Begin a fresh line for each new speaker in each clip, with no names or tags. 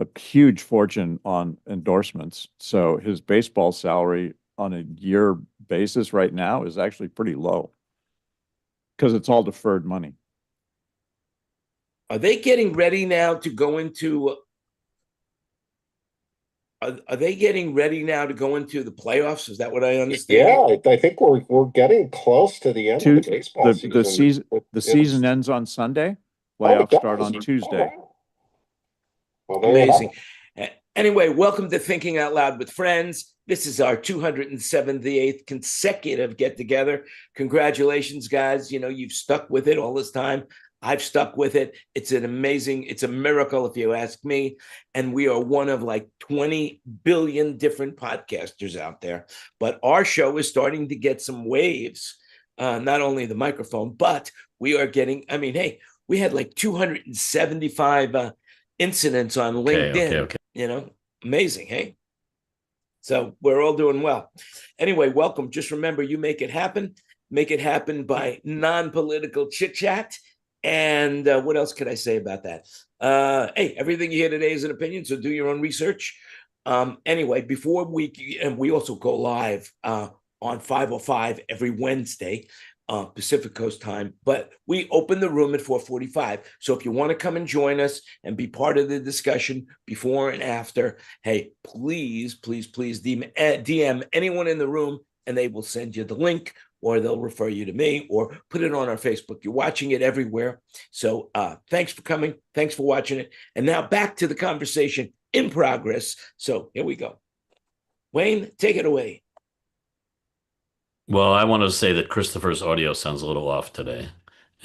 a huge fortune on endorsements. So his baseball salary on a year basis right now is actually pretty low because it's all deferred money.
Are they getting ready now to go into? Are they getting ready now to go into the playoffs? Is that what I understand?
Yeah, I think we're getting close to the end of the baseball season.
The season ends on Sunday. Playoffs start on Tuesday.
Well,
amazing. Anyway, welcome to Thinking Out Loud with Friends. This is our 278th consecutive get together. Congratulations, guys. You know, you've stuck with it all this time. I've stuck with it. It's a miracle if you ask me. And we are one of like 20 billion different podcasters out there. But our show is starting to get some waves, not only the microphone, but we are getting, I mean, hey, we had like 275 incidents on LinkedIn.
Okay.
You know, amazing, hey? So we're all doing well. Anyway, welcome. Just remember, you make it happen. Make it happen by non-political chit-chat. And what else could I say about that? Hey, everything you hear today is an opinion, so do your own research. Anyway, before we also go live on 5:05 every Wednesday, Pacific Coast time, but we open the room at 4:45. So if you want to come and join us and be part of the discussion before and after, hey, please DM anyone in the room and they will send you the link, or they'll refer you to me, or put it on our Facebook. You're watching it everywhere. So thanks for coming. Thanks for watching it. And now back to the conversation in progress. So here we go. Wayne, take it away.
Well, I want to say that Christopher's audio sounds a little off today.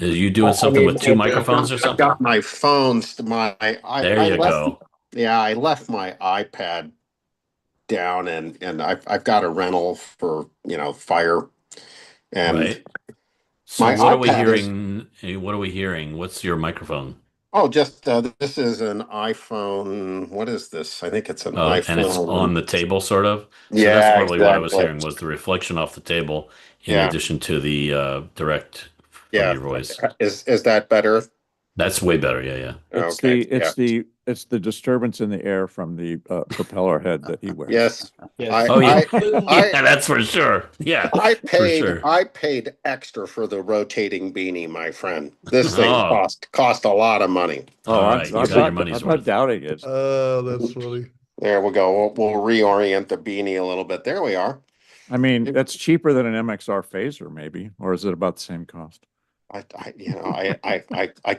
Are you doing something with two microphones or something?
I've got my phones.
There you go.
Yeah, I left my iPad down, and I've got a rental for fire. And
right. So what are we hearing? What are we hearing? What's your microphone?
Oh, just this is an iPhone. What is this? I think it's an iPhone.
And it's on the table, sort of. So
yeah,
that's probably
exactly
what I was hearing was the reflection off the table, in addition to the direct from your voice.
Is that better?
That's way better. Yeah.
It's the disturbance in the air from the propeller head that he wears.
Yes.
Yeah, that's for sure. Yeah,
I paid extra for the rotating beanie, my friend. This thing cost a lot of money.
I'm not doubting it.
Oh, that's funny.
There we go. We'll reorient the beanie a little bit. There we are.
I mean, that's cheaper than an MXR phaser, maybe, or is it about the same cost?
I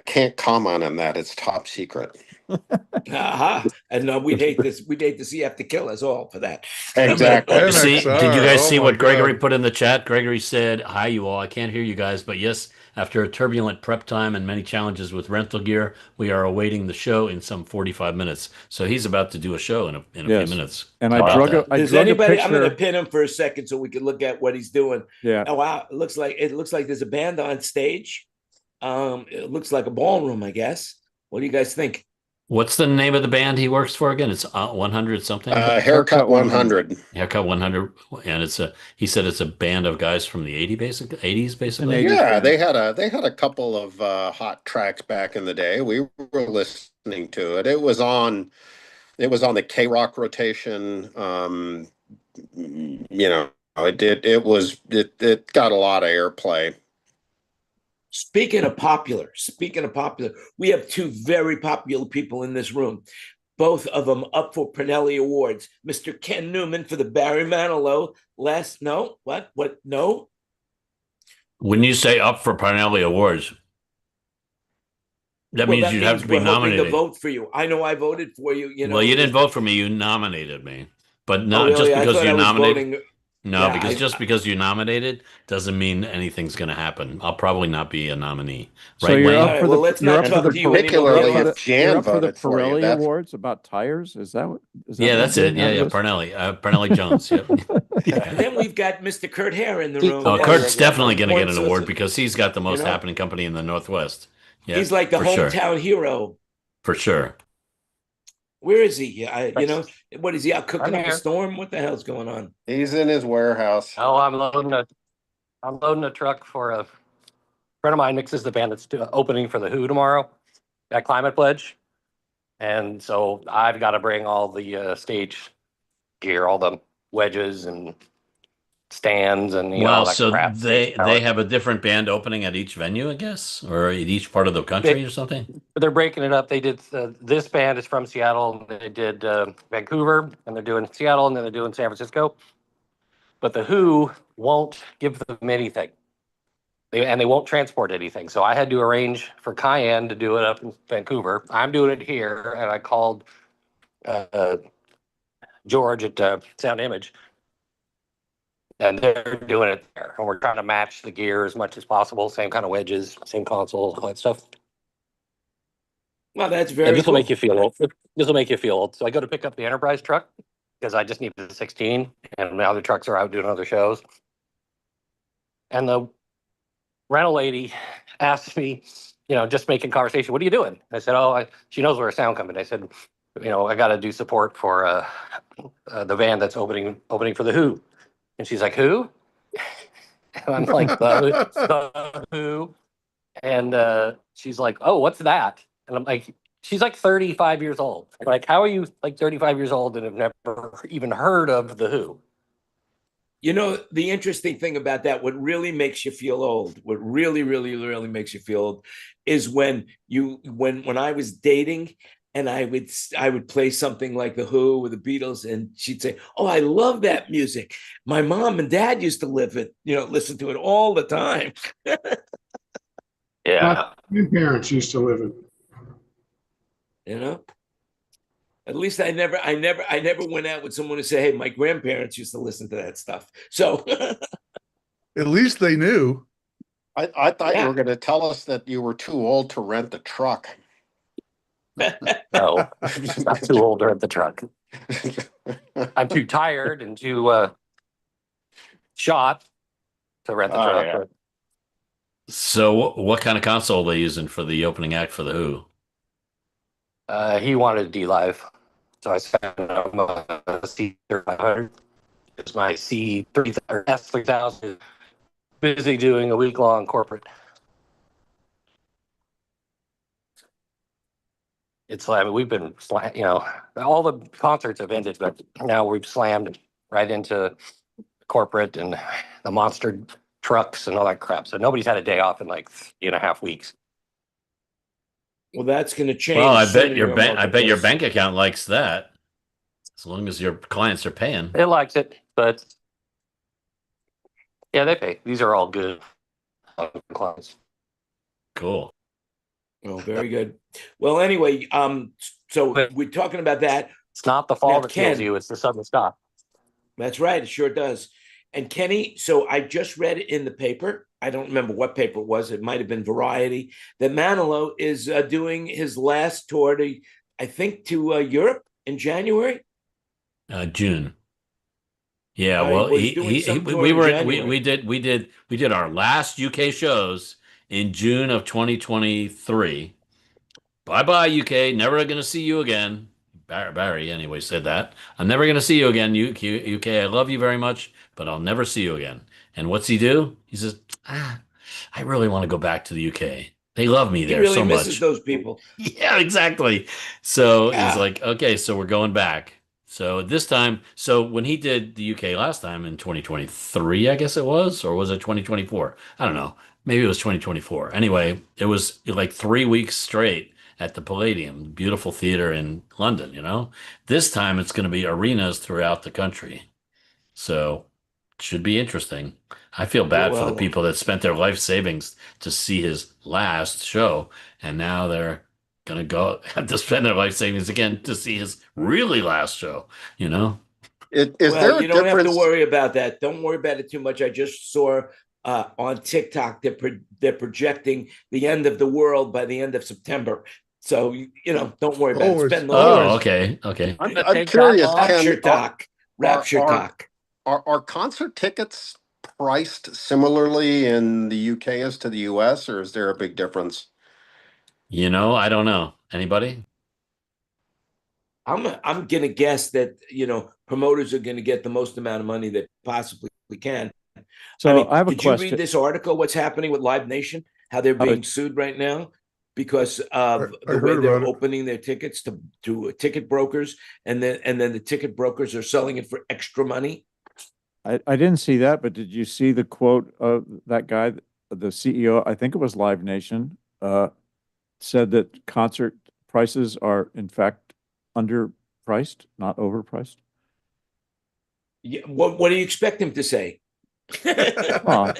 can't comment on that. It's top secret.
And we'd hate this. We'd hate to see you have to kill us all for that.
Exactly.
Did you guys see what Gregory put in the chat? Gregory said, "Hi, you all. I can't hear you guys, but yes, after a turbulent prep time and many challenges with rental gear, we are awaiting the show in some 45 minutes." So he's about to do a show in a few minutes.
And
Does anybody? I'm going to pin him for a second so we can look at what he's doing.
Yeah.
Oh wow! It looks like there's a band on stage. It looks like a ballroom, I guess. What do you guys think?
What's the name of the band he works for again? It's 100 something.
Haircut 100.
Haircut 100, and he said it's a band of guys from the 80s, basically.
Yeah, they had a couple of hot tracks back in the day. We were listening to it. It was on the K-Rock rotation. It got a lot of airplay.
Speaking of popular, we have two very popular people in this room, both of them up for Pernelli Awards. Mr. Ken Newman for the Barry Manilow No?
When you say up for Pernelli Awards, that means you'd have to be nominated.
To vote for you. I know I voted for you.
Well, you didn't vote for me. You nominated me, but not just because you nominated. No, because just because you nominated doesn't mean anything's going to happen. I'll probably not be a nominee.
So you're up for
let's not talk to you
particularly if Jan
you're up for the
voted for you.
Pirelli Awards about tires. Is that what?
That's it. Yeah, Pernelli Jones. Yep.
And then we've got Mr. Kurt Hare in the room.
Oh, Kurt's definitely going to get an award because he's got the most happening company in the Northwest. Yeah,
he's like the hometown hero.
For sure.
Where is he? What is he out cooking up a storm? What the hell's going on?
He's in his warehouse.
Oh, I'm loading a truck for a friend of mine mixes the band that's opening for the Who tomorrow at Climate Pledge. And so I've got to bring all the stage gear, all the wedges and stands and all
Well,
that
so
crap.
they have a different band opening at each venue, I guess, or in each part of the country or something.
They're breaking it up. They did this band is from Seattle. They did Vancouver, and they're doing Seattle, and then they're doing San Francisco. But the Who won't give them anything. They won't transport anything. So I had to arrange for Cayenne to do it up in Vancouver. I'm doing it here, and I called George at Sound Image, and they're doing it there. And we're trying to match the gear as much as possible. Same kind of wedges, same console, all that stuff.
Well, that's
And
very
this will
cool.
make you feel old. This will make you feel old. So I go to pick up the Enterprise truck because I just needed a 16, and the other trucks are out doing other shows. And the rental lady asked me, just making conversation, what are you doing? I said, she knows we're a sound company. I said, I got to do support for the band that's opening for the Who. And she's like, who? And I'm like, the Who. And she's like, oh, what's that? And I'm like, she's like 35 years old. I'm like, how are you like 35 years old and have never even heard of the Who?
The interesting thing about that, what really makes you feel old, what really, really, really makes you feel old is when I was dating and I would play something like the Who or the Beatles, and she'd say, oh, I love that music. My mom and dad used to listen to it all the time.
Yeah.
My parents used to live in.
At least I never went out with someone to say, hey, my grandparents used to listen to that stuff. So
At least they knew.
I thought you were going to tell us that you were too old to rent the truck.
No, I'm not too old to rent the truck. I'm too tired and too shot to rent the truck.
Yeah.
So what kind of console are they using for the opening act for the Who?
He wanted D Live, so I sent him a C3500. It's my C3000 or S3000. Busy doing a week-long corporate. We've been, all the concerts have ended, but now we've slammed right into corporate and the monster trucks and all that crap. So nobody's had a day off in like 3.5 weeks.
well, that's going to change.
Well, I
soon
bet
in
your bank. I bet your
marketplace.
bank account likes that, as long as your clients are paying.
It likes it, but yeah, they pay. These are all good clients.
Cool.
Oh, very good. Well, anyway, so we're talking about that.
It's not the fall
Now,
that kills
Ken.
you; it's the sudden stop.
That's right. It sure does. And Kenny, so I just read it in the paper. I don't remember what paper it was. It might have been Variety. That Manilow is doing his last tour to Europe in January.
June. Yeah,
Right,
well,
well, he's doing some tour in
we did our last UK shows in June of 2023. Bye-bye, UK. Never going to see you again. Barry, anyway, said that. I'm never going to see you again, UK. I love you very much, but I'll never see you again. And what's he do? He says, I really want to go back to the UK. They love me
He
there
really
so
misses
much.
those people.
Yeah, exactly. So
Yeah.
he's like, okay, so we're going back. So this time, so when he did the UK last time in 2023, I guess it was, or was it 2024? I don't know. Maybe it was 2024. Anyway, it was like 3 weeks straight at the Palladium, beautiful theater in London, This time it's going to be arenas throughout the country. So it should be interesting. I feel bad for the
Well,
people that spent their life savings to see his last show, and now they're going to go have to spend their life savings again to see his really last show,
Is
well,
there a
you don't have
difference?
to worry about that. Don't worry about it too much. I just saw on TikTok they're projecting the end of the world by the end of September. So don't worry about it. It's been
Oh, okay.
I'm curious,
rapture
Ken,
talk. Rapture
are-
talk.
are concert tickets priced similarly in the UK as to the US, or is there a big difference?
I don't know. Anybody?
I'm gonna guess that promoters are gonna get the most amount of money they possibly can.
So I have a
did you
question.
read this article? What's happening with Live Nation? How they're being sued right now? because of
I
the way
heard
they're
about it.
opening their tickets to ticket brokers, and then the ticket brokers are selling it for extra money.
I didn't see that, but did you see the quote of that guy, the CEO, I think it was Live Nation, said that concert prices are in fact underpriced, not overpriced?
Yeah, what do you expect him to say?
Well,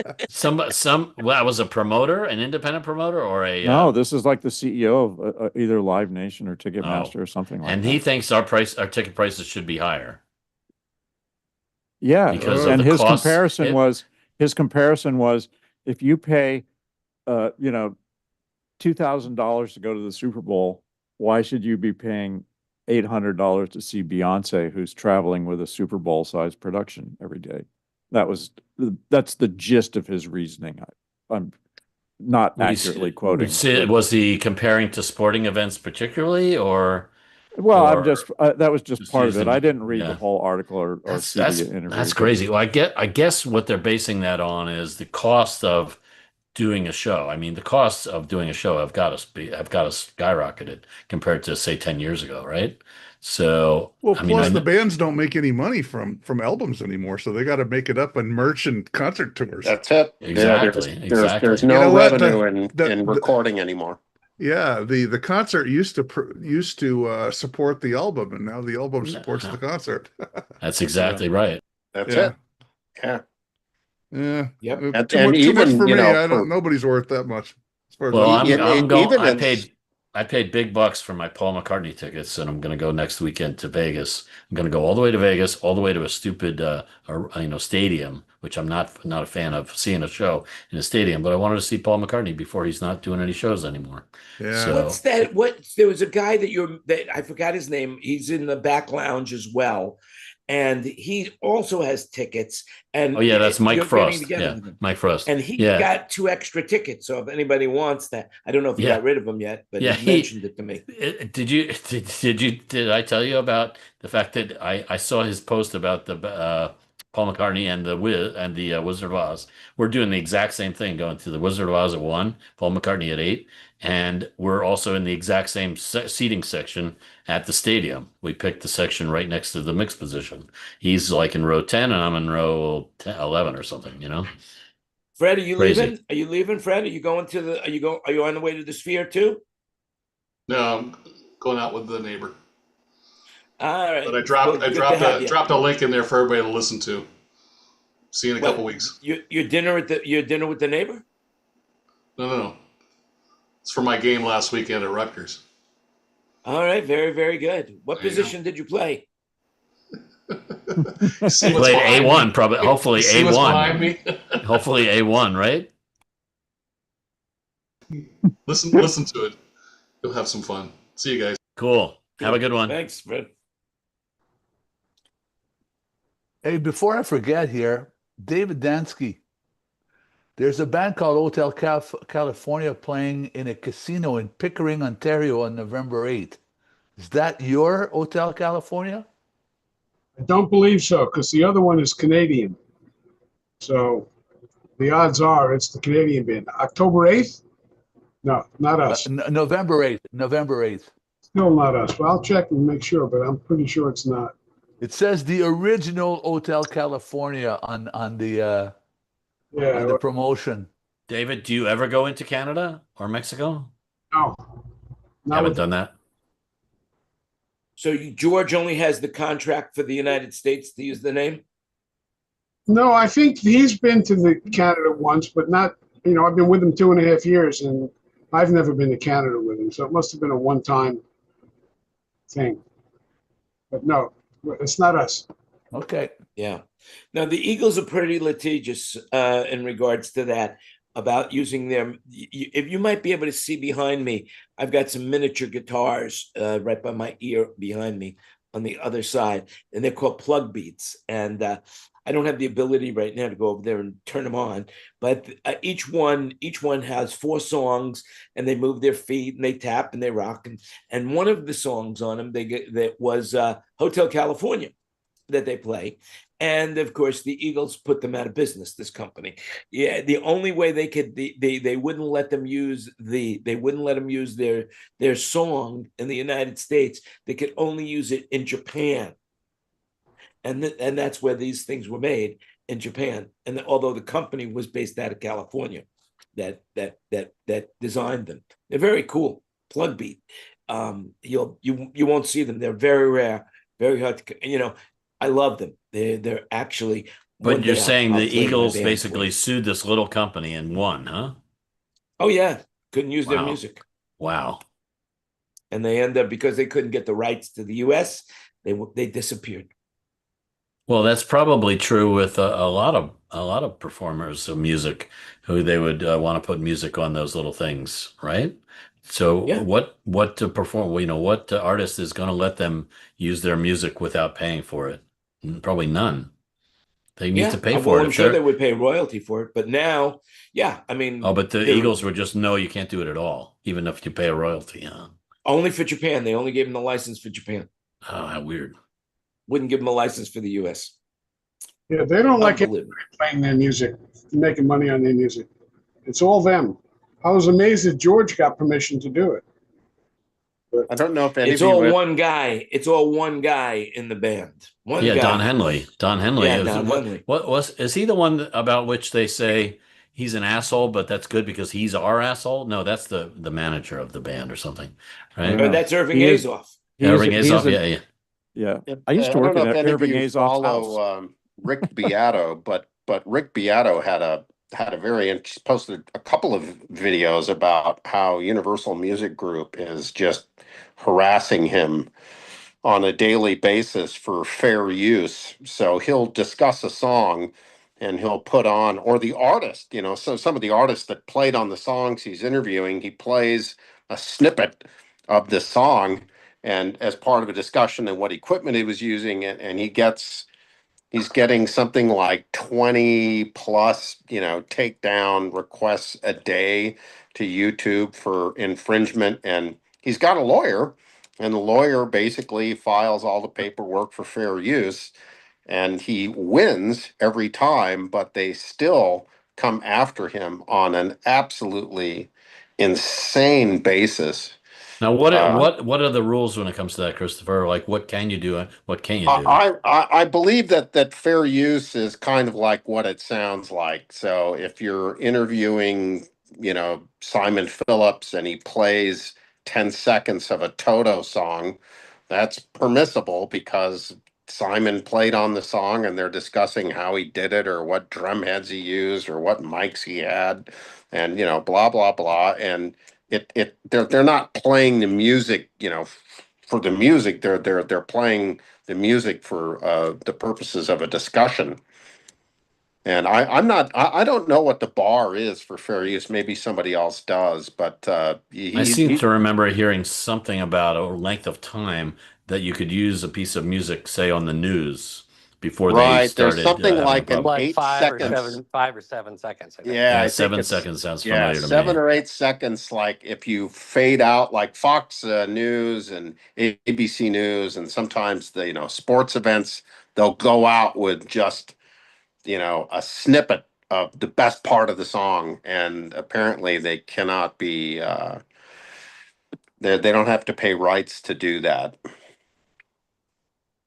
Well, was a promoter, an independent promoter, or a
no, this is like the CEO of either Live Nation or Ticketmaster
Oh.
or something like
and
that.
he thinks our ticket prices should be higher
Yeah,
because of
and
the
his
costs.
comparison was if you pay $2,000 to go to the Super Bowl, why should you be paying $800 to see Beyonce, who's traveling with a Super Bowl sized production every day? That's the gist of his reasoning. I'm not accurately quoting.
Was he comparing to sporting events particularly, or?
Well,
or
I'm just that was just part of it.
using-
I didn't read
yeah.
the whole article or see the interview.
That's
but-
crazy. Well, I guess what they're basing that on is the cost of doing a show. I mean, the costs of doing a show have got to skyrocketed compared to, say, 10 years ago, right? So,
Well,
I mean,
plus the bands don't make any money from albums anymore, so they got to make it up in merch and concert tours.
That's it.
Exactly, exactly.
There's
You
no
know what?
revenue in recording anymore.
Yeah, the concert used to support the album, and now the album supports the concert.
That's exactly right.
That's
Yeah.
it. Yeah.
Yeah.
Yep.
Too
And
much
even,
for me.
you know,
Nobody's worth that much. As far as
Well,
I'm concerned.
I paid big bucks for my Paul McCartney tickets, and I'm going to go next weekend to Vegas. I'm going to go all the way to Vegas, all the way to a stupid, stadium, which I'm not a fan of seeing a show in a stadium. But I wanted to see Paul McCartney before he's not doing any shows anymore.
Yeah.
So,
What's that? There was a guy that I forgot his name. He's in the back lounge as well, and he also has tickets. And
oh yeah, that's Mike
you're
Frost.
getting together
Yeah,
with him.
Mike Frost.
And he
yeah.
got 2 extra tickets. So if anybody wants that, I don't know if he
Yeah.
got rid of them yet, but
Yeah,
he mentioned it to me.
Did I tell you about the fact that I saw his post about the Paul McCartney and the Wizard of Oz? We're doing the exact same thing, going to the Wizard of Oz at 1, Paul McCartney at 8, and we're also in the exact same seating section at the stadium. We picked the section right next to the mix position. He's like in row 10, and I'm in row 11 or something. You know.
Fred, are you
Crazy.
leaving? Are you leaving, Fred? Are you going to the? Are you on the way to the Sphere too?
No, I'm going out with the neighbor.
All right.
But I dropped
Good to have you.
dropped a link in there for everybody to listen to. See you in a couple weeks.
Your dinner with the neighbor?
No. It's for my game last weekend at Rutgers.
All right, very, very good. What
There you
position did you play?
See what's
Played
behind
A1,
me?
probably. Hopefully
See what's behind
A1.
me?
Hopefully A1, right?
Listen to it. You'll have some fun. See you guys.
Cool. Have a good one.
Thanks, Fred.
Hey, before I forget here, David Dansky. There's a band called Hotel California playing in a casino in Pickering, Ontario on November 8th. Is that your Hotel California?
I don't believe so, because the other one is Canadian. So the odds are it's the Canadian band. October 8th? No, not us.
November 8th. November 8th.
Still not us. Well, I'll check and make sure, but I'm pretty sure it's not.
It says the original Hotel California on the
Yeah.
promotion.
David, do you ever go into Canada or Mexico?
No. Not
Haven't
with-
done that.
So George only has the contract for the United States to use the name?
No, I think he's been to the Canada once, but not, I've been with him 2.5 years, and I've never been to Canada with him. So it must have been a one-time thing. But no, it's not us.
Okay.
Yeah. Now the Eagles are pretty litigious in regards to that, about using their. If you might be able to see behind me, I've got some miniature guitars right by my ear behind me on the other side, and they're called plug beats. And I don't have the ability right now to go over there and turn them on, but each one has 4 songs, and they move their feet and they tap and they rock. And one of the songs on them that was Hotel California. that they play. And of course, the Eagles put them out of business, this company. Yeah, the only way they could, they wouldn't let them use their song in the United States. They could only use it in Japan. And that's where these things were made, in Japan. And although the company was based out of California, that designed them. They're very cool. Plug beat. You won't see them. They're very rare, very hard to, I love them. They're actually.
But you're saying
I'll
the
play my
Eagles
band
basically sued this little company and won, huh?
Oh yeah, couldn't use their
Wow.
music,
Wow.
and they end up, because they couldn't get the rights to the U.S., they disappeared.
Well, that's probably true with a lot of performers of music who they would want to put music on those little things, right? So
Yeah.
what to perform? What artist is going to let them use their music without paying for it? Probably none. They need to pay for
well,
it.
I'm sure they would pay royalty for it, but now, yeah, I mean,
Oh, but the Eagles were just, no, you can't do it at all, even if you pay a royalty. Huh?
Only for Japan. They only gave them the license for Japan.
Oh, how weird.
Wouldn't give them a license for the U.S.
Yeah, they don't like it
Unbelievable.
playing their music, making money on their music. It's all them. I was amazed that George got permission to do it.
I don't know if any
It's
of you
all
would-
one guy. It's all one guy in the band. One
Yeah,
guy.
Don Henley. Don Henley.
Yeah, Don Henley.
Is he the one about which they say he's an asshole, but that's good because he's our asshole? No, that's the manager of the band or something, right?
Yeah.
That's Irving
He is-
Azoff.
Irving Azoff, yeah.
Yeah.
If-
I used to
don't
work
know
at
if any of
Irving
you
Azoff's
follow
house.
Rick Beato, but Rick Beato had a posted a couple of videos about how Universal Music Group is just harassing him on a daily basis for fair use. So he'll discuss a song and he'll put on, or the artist, so some of the artists that played on the songs he's interviewing, he plays a snippet of the song and as part of a discussion and what equipment he was using, and he's getting something like 20 plus, takedown requests a day to YouTube for infringement. And he's got a lawyer, and the lawyer basically files all the paperwork for fair use. And he wins every time, but they still come after him on an absolutely insane basis.
Now, what are the rules when it comes to that, Christopher? Like, what can you do? What can't you do?
I believe that fair use is kind of like what it sounds like. So if you're interviewing, Simon Phillips and he plays 10 seconds of a Toto song, that's permissible because Simon played on the song and they're discussing how he did it or what drum heads he used or what mics he had and, blah, blah, blah. And they're not playing the music, for the music. They're playing the music for the purposes of a discussion. And I don't know what the bar is for fair use. Maybe somebody else does, but
I seem to remember hearing something about a length of time that you could use a piece of music, say, on the news before they started.
There's something
having a
like
problem.
Like
8
5 or
seconds.
7, 5 or 7 seconds. I think.
Yeah, I think
7
it's-
seconds sounds familiar to me.
7 or 8 seconds. Like if you fade out, like Fox News and ABC News, and sometimes the sports events, they'll go out with just a snippet of the best part of the song, and apparently they cannot be. They don't have to pay rights to do that.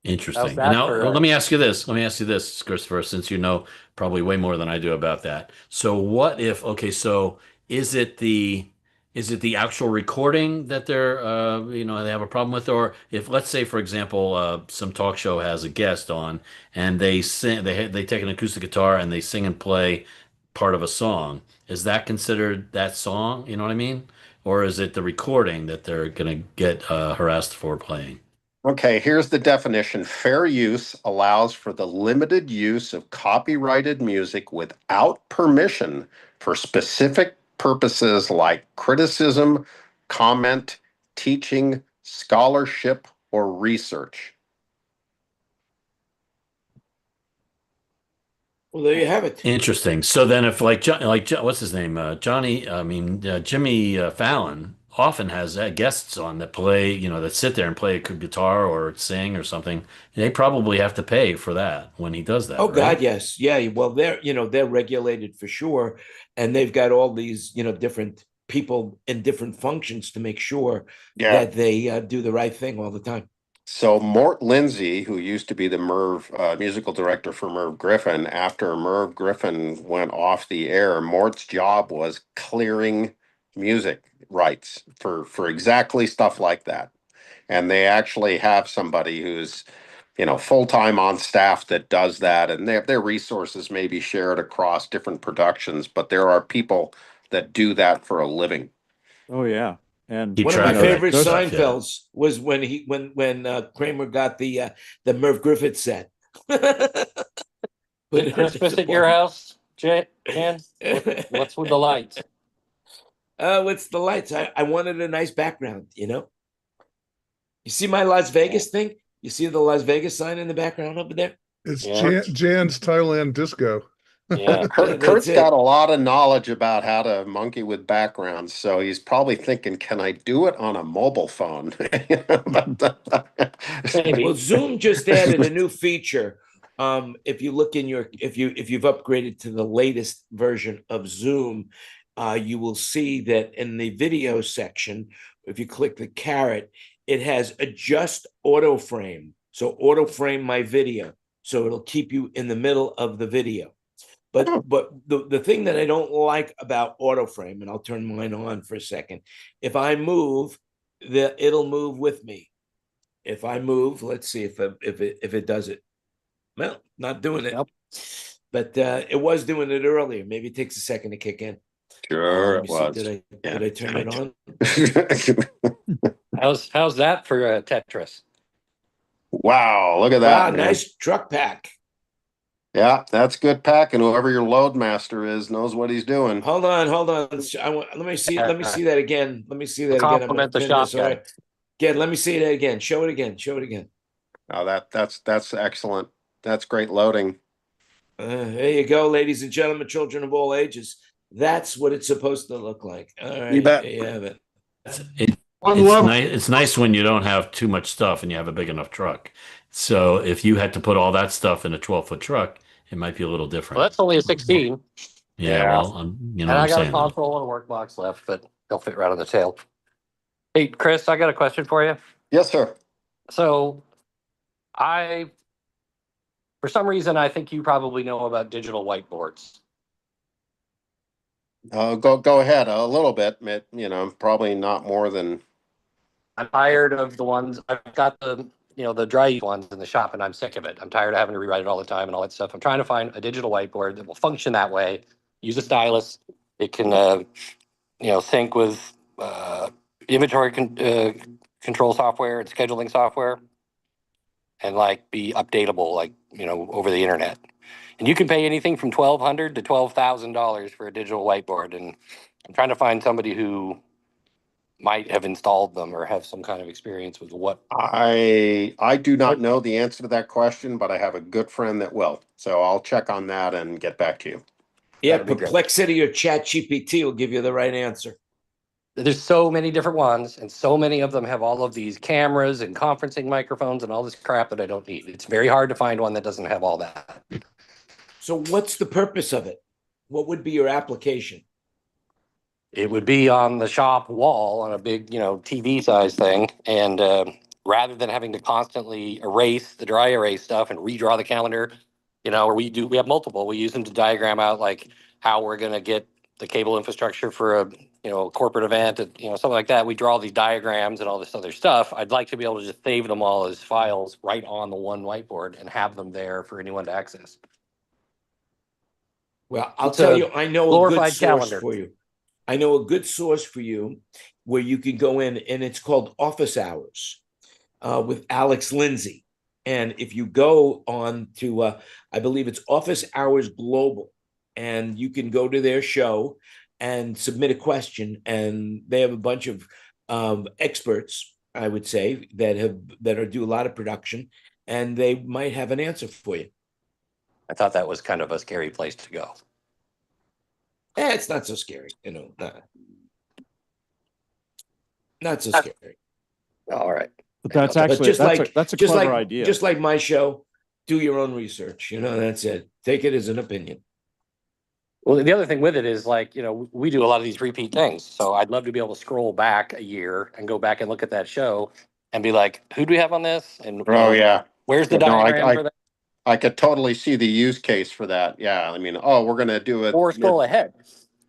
Interesting.
that
Now,
for,
let me ask you this, Christopher, since you know probably way more than I do about that. So what if, okay, so is it the actual recording that they're, they have a problem with? Or if, let's say, for example, some talk show has a guest on and they sing, they take an acoustic guitar and they sing and play part of a song. Is that considered that song? You know what I mean? Or is it the recording that they're going to get harassed for playing?
Okay, here's the definition. Fair use allows for the limited use of copyrighted music without permission for specific purposes like criticism, comment, teaching, scholarship, or research.
Well, there you have it.
Interesting. So then if what's his name? Jimmy Fallon often has guests on that play, that sit there and play a guitar or sing or something. They probably have to pay for that when he does that,
Oh
right?
God, yes. Yeah. Well, they're regulated for sure. And they've got all these, different people in different functions to make sure
Yeah.
that they do the right thing all the time.
So Mort Lindsay, who used to be the Merv musical director for Merv Griffin, after Merv Griffin went off the air, Mort's job was clearing music rights for exactly stuff like that. And they actually have somebody who's, full time on staff that does that, and their resources may be shared across different productions, but there are people that do that for a living.
Oh, yeah. And
Keep
One of my
track of that
favorite
stuff, yeah.
Seinfelds was when Kramer got the Merv Griffith set.
Did Christmas at your house, Jan? What's with the lights?
What's the lights? I wanted a nice background, You see my Las Vegas thing? You see the Las Vegas sign in the background over there?
It's
Yeah.
Jan's Thailand disco.
Yeah.
Kurt's
it.
got a lot of knowledge about how to monkey with backgrounds, so he's probably thinking, "Can I do it on a mobile phone?"
Maybe.
Well, Zoom just added a new feature. If you look in if you've upgraded to the latest version of Zoom, you will see that in the video section, if you click the caret, it has adjust auto frame. So auto frame my video, so it'll keep you in the middle of the video. But the thing that I don't like about auto frame, and I'll turn mine on for a second, if I move, it'll move with me. If I move, let's see if it does it. Well, not doing it.
Yep.
But it was doing it earlier. Maybe it takes a second to kick in.
Sure,
Let me
it was.
see. Did I turn it on?
How's that for Tetris?
Wow, look at that,
Wow,
man.
nice truck pack.
Yeah, that's good pack, and whoever your load master is knows what he's doing.
Hold on. Let me see that again. Let me see that again. I'm gonna
Compliment the
pin
shop
this. All right. Again, let me see that again. Show it again.
Oh, that's excellent. That's great loading.
There you go, ladies and gentlemen, children of all ages. That's what it's supposed to look like. All right,
You bet.
there you have it.
It's nice when you don't have too much stuff and you have a big enough truck. So if you had to put all that stuff in a 12-foot truck, it might be a little different.
Well, that's only a 16.
Yeah, well,
And I got a console and a work box left, but they'll fit right on the tail. Hey, Chris, I got a question for you.
Yes, sir.
So for some reason, I think you probably know about digital whiteboards.
Go ahead a little bit. Probably not more than.
I'm tired of the ones I've got the dry ones in the shop, and I'm sick of it. I'm tired of having to rewrite it all the time and all that stuff. I'm trying to find a digital whiteboard that will function that way. Use a stylus. It can, sync with inventory control software and scheduling software, and be updatable, over the internet. And you can pay anything from $1,200 to $12,000 for a digital whiteboard. And I'm trying to find somebody who might have installed them or have some kind of experience with what.
I do not know the answer to that question, but I have a good friend that will. So I'll check on that and get back to you.
Yeah, Perplexity or ChatGPT will give you the right answer.
There's so many different ones, and so many of them have all of these cameras and conferencing microphones and all this crap that I don't need. It's very hard to find one that doesn't have all that.
So what's the purpose of it? What would be your application?
It would be on the shop wall on a big, TV size thing. And rather than having to constantly erase the dry erase stuff and redraw the calendar, or we have multiple. We use them to diagram out how we're going to get the cable infrastructure for a corporate event, something like that. We draw these diagrams and all this other stuff. I'd like to be able to just save them all as files right on the one whiteboard and have them there for anyone to access.
Well, I'll tell you, I know a good source for you. I know a good source for you where you can go in, and it's called Office Hours with Alex Lindsay. And if you go on to, I believe it's Office Hours Global, and you can go to their show and submit a question, and they have a bunch of experts, I would say, that do a lot of production, and they might have an answer for you.
I thought that was kind of a scary place to go.
It's not so scary, Not so scary.
All right.
But that's
But
actually,
just
that's
like
that's a
just
clever
like
idea.
just like my show, do your own research. That's it. Take it as an opinion.
Well, the other thing with it is like, we do a lot of these repeat things. So I'd love to be able to scroll back a year and go back and look at that show and be like, who do we have on this? And
Oh yeah.
where's the
No,
diagram for that?
I could totally see the use case for that. Yeah. I mean, we're going to do it.
Or scroll ahead.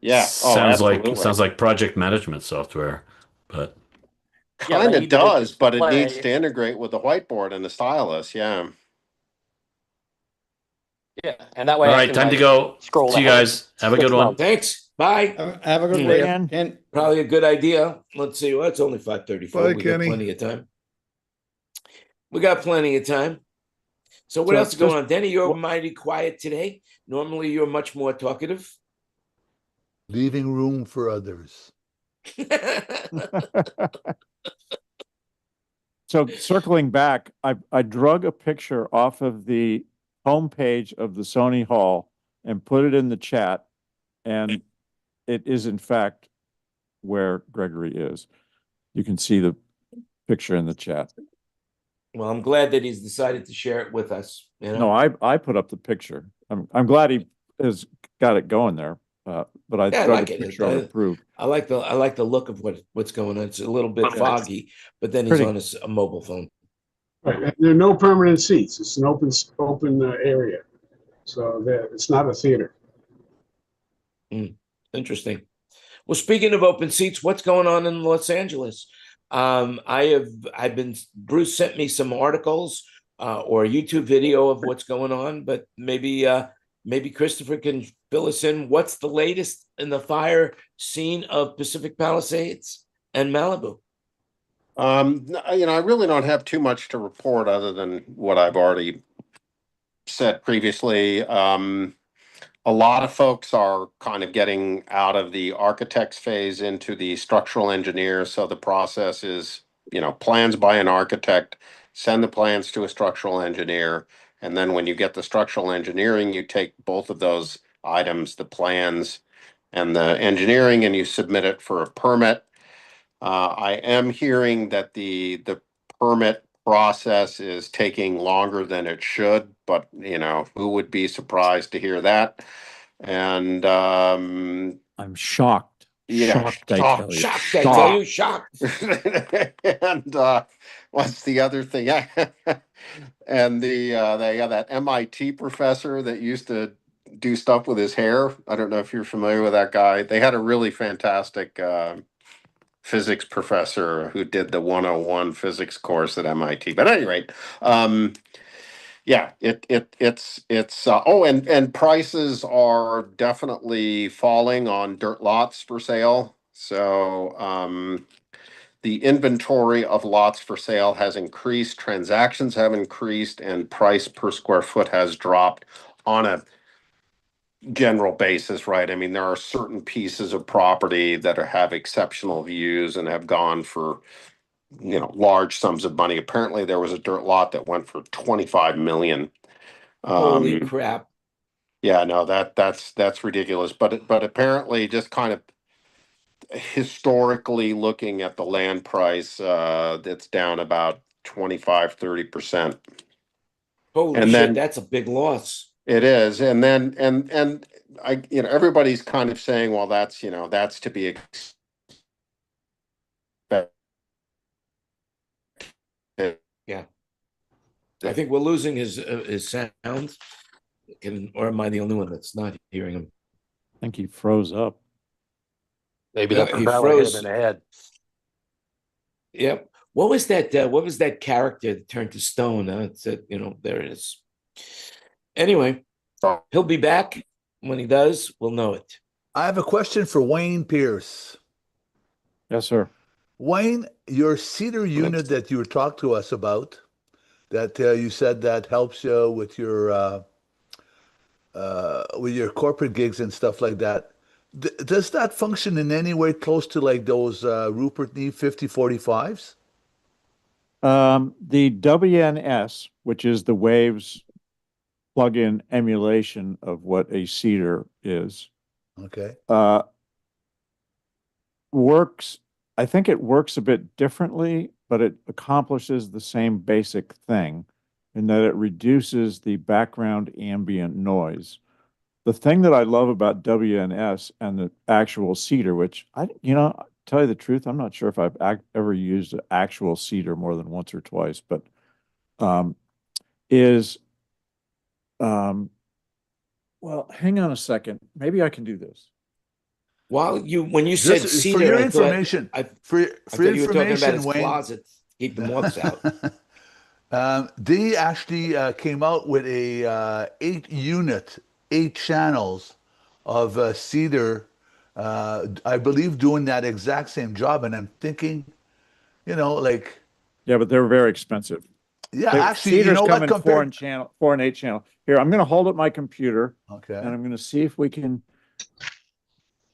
Yeah. Oh, absolutely.
Sounds like project management software, but
Kind of does, but it needs to integrate with the whiteboard and the stylus. Yeah.
Yeah, and that way.
All right, time to go.
Scroll.
See you guys. Have a good one.
Thanks. Bye.
Have a good day, Ken.
Probably a good idea. Let's see. Well, it's only 5:34.
Bye,
We
Kenny.
got plenty of time. We got plenty of time. So what
So
else is going
just-
on? Denny, you're mighty quiet today. Normally you're much more talkative.
Leaving room for others.
So circling back, I drug a picture off of the homepage of the Sony Hall and put it in the chat, and it is in fact where Gregory is. You can see the picture in the chat.
Well, I'm glad that he's decided to share it with us.
No, I put up the picture. I'm glad he has got it going there. But I
Yeah, I
drug
like
a
it.
picture of approved.
I like the look of what's going on. It's a little bit foggy, but then he's
Pretty.
on a mobile phone.
Right. And there are no permanent seats. It's an open area. So it's not a theater.
Interesting. Well, speaking of open seats, what's going on in Los Angeles? Bruce sent me some articles or a YouTube video of what's going on, but maybe Christopher can fill us in. What's the latest in the fire scene of Pacific Palisades and Malibu?
I really don't have too much to report other than what I've already said previously. A lot of folks are kind of getting out of the architect's phase into the structural engineer. So the process is, plans by an architect, send the plans to a structural engineer. And then when you get the structural engineering, you take both of those items, the plans and the engineering, and you submit it for a permit. I am hearing that the permit process is taking longer than it should, but who would be surprised to hear that? And
I'm shocked.
Yeah,
Shocked, I tell you.
Shocked, I tell you, shocked.
and what's the other thing? And that MIT professor that used to do stuff with his hair. I don't know if you're familiar with that guy. They had a really fantastic physics professor who did the 101 physics course at MIT. But at any rate, and prices are definitely falling on dirt lots for sale. So the inventory of lots for sale has increased, transactions have increased, and price per square foot has dropped on a general basis, right? I mean, there are certain pieces of property that have exceptional views and have gone for large sums of money. Apparently there was a dirt lot that went for 25 million.
Holy crap.
Yeah, no, that's ridiculous. But apparently just kind of historically looking at the land price, that's down about 25-30%.
Holy shit, that's a big loss.
It is. And then and I everybody's kind of saying, well, that's to be expected.
Yeah. I think we're losing his sound. Or am I the only one that's not hearing him?
I think he froze up.
Maybe
Yeah,
the
he
propeller hit
froze.
him in the head.
Yep. What was that? What was that character that turned to stone? It's there it is. Anyway, he'll be back. When he does, we'll know it.
I have a question for Wayne Pierce.
Yes, sir.
Wayne, your cedar unit that you were talking to us about, that you said that helps you with your corporate gigs and stuff like that. Does that function in any way close to like those Rupert Neve 5045s?
The WNS, which is the Waves plug-in emulation of what a Cedar is,
Okay.
works I think it works a bit differently, but it accomplishes the same basic thing in that it reduces the background ambient noise. The thing that I love about WNS and the actual cedar, which tell you the truth, I'm not sure if I've ever used an actual cedar more than once or twice, but is well, hang on a second. Maybe I can do this.
When you said
Just
cedar,
for your
I thought,
information,
I
for
thought you were talking about
information,
his
Wayne,
closet to keep the moths out.
they actually came out with a 8-unit, 8 channels of cedar. I believe doing that exact same job, and I'm thinking, like,
Yeah, but they're very expensive.
yeah, actually, you
Cedars
know
come
what?
in 4 and 8 channel. Here, I'm going to hold up my computer,
Okay.
and I'm going to see if we can.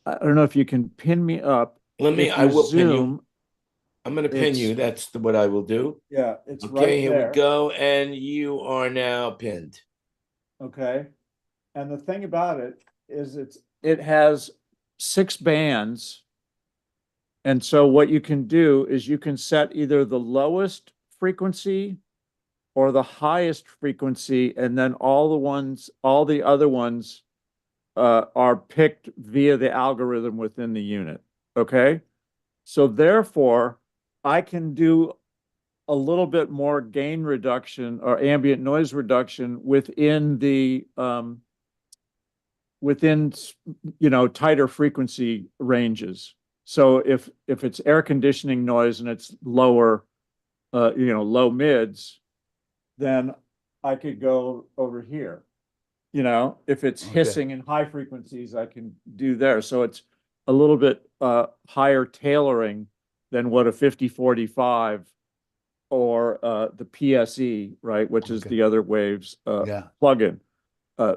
I don't know if you can pin me up.
I will pin you.
Zoom,
I'm going to pin you. That's what I will do.
Yeah, it's
Okay,
right
here
there.
we go. And you are now pinned.
Okay. And the thing about it is it has 6 bands. And so what you can do is you can set either the lowest frequency or the highest frequency, and then all the other ones are picked via the algorithm within the unit. Okay. So therefore, I can do a little bit more gain reduction or ambient noise reduction within tighter frequency ranges. So if it's air conditioning noise and it's lower, low mids, then I could go over here. If it's hissing in high frequencies, I can do there. So it's a little bit higher tailoring than what a 5045 or the PSE, right, which is the other waves plugin,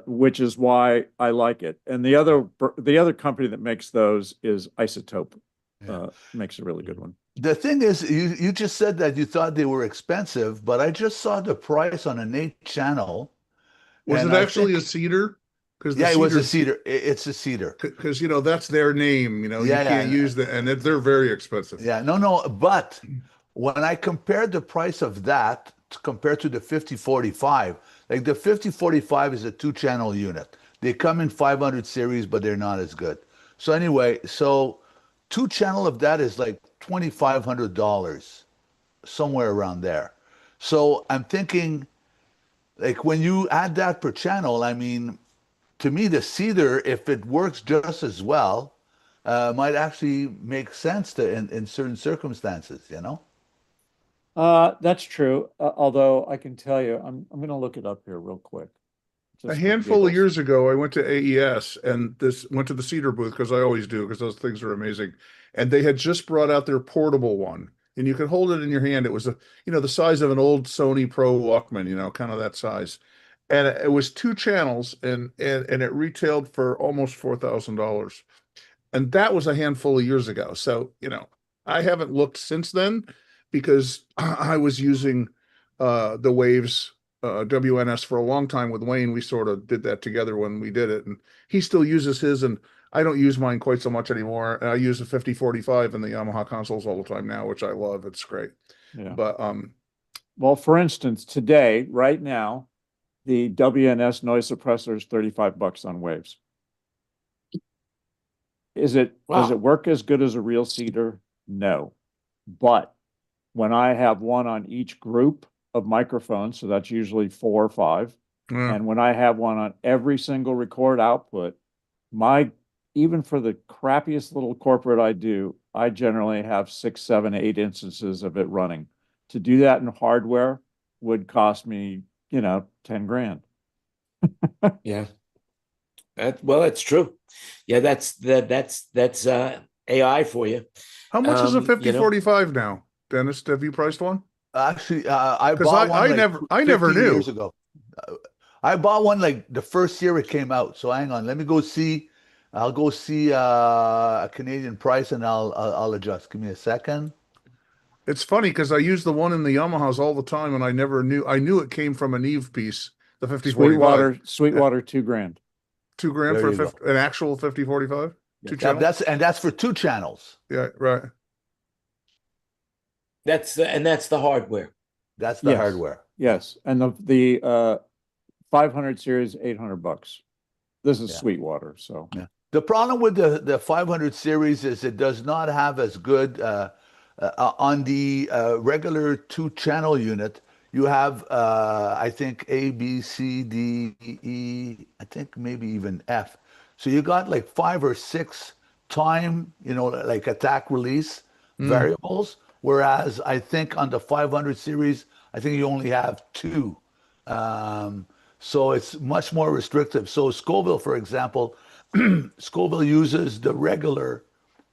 which is why I like it. And the other company that makes those is Isotope. Makes a really good one.
The thing is, you just said that you thought they were expensive, but I just saw the price on an 8 channel.
Was it actually a cedar?
It was a cedar. It's a cedar.
Because that's their name. You can't use that, and they're very expensive.
Yeah, no. But when I compared the price of that compared to the 5045, like the 5045 is a 2-channel unit. They come in 500 series, but they're not as good. So anyway, 2-channel of that is like $2,500, somewhere around there. So I'm thinking, like, when you add that per channel, I mean, to me, the cedar, if it works just as well, might actually make sense in certain circumstances,
That's true. Although I can tell you, I'm going to look it up here real quick.
A handful of years ago, I went to AES and went to the Cedar booth, because I always do, because those things are amazing. And they had just brought out their portable one, and you could hold it in your hand. It was the size of an old Sony Pro Walkman, kind of that size. And it was 2 channels, and it retailed for almost $4,000. And that was a handful of years ago. So, I haven't looked since then, because I was using the Waves WNS for a long time with Wayne. We sort of did that together when we did it, and he still uses his, and I don't use mine quite so much anymore. And I use a 5045 in the Yamaha consoles all the time now, which I love. It's great.
Yeah.
But
well, for instance, today, right now, the WNS noise suppressor is $35 on Waves. Does it work as good as a real cedar? No. But when I have one on each group of microphones, so that's usually 4 or 5, and when I have one on every single record output, even for the crappiest little corporate I generally have 6, 7, 8 instances of it running. To do that in hardware would cost me, $10,000.
Yeah. That's true. Yeah, that's AI for you.
How much is a 5045 now, Dennis? Have you priced one?
Actually, I bought one.
I never knew.
Years ago. I bought one like the first year it came out. So hang on, let me go see. I'll go see a Canadian price, and I'll adjust. Give me a second.
It's funny because I use the one in the Yamahas all the time, and I never knew. I knew it came from an Eve piece, the 5045.
Sweetwater, $2,000.
$2,000 for an actual 5045.
That's for 2 channels.
Yeah, right.
That's the hardware.
That's the
Yes.
hardware.
Yes, and the 500 series, $800. This is
Yeah.
Sweetwater, so.
Yeah. The problem with the 500 series is it does not have as good on the regular 2-channel unit. You have I think A, B, C, D, E, I think maybe even F. So you got like 5 or 6 time, like attack release variables. Whereas I think on the 500 series, I think you only have 2. So it's much more restrictive. So Scoville, for example, Scoville uses the regular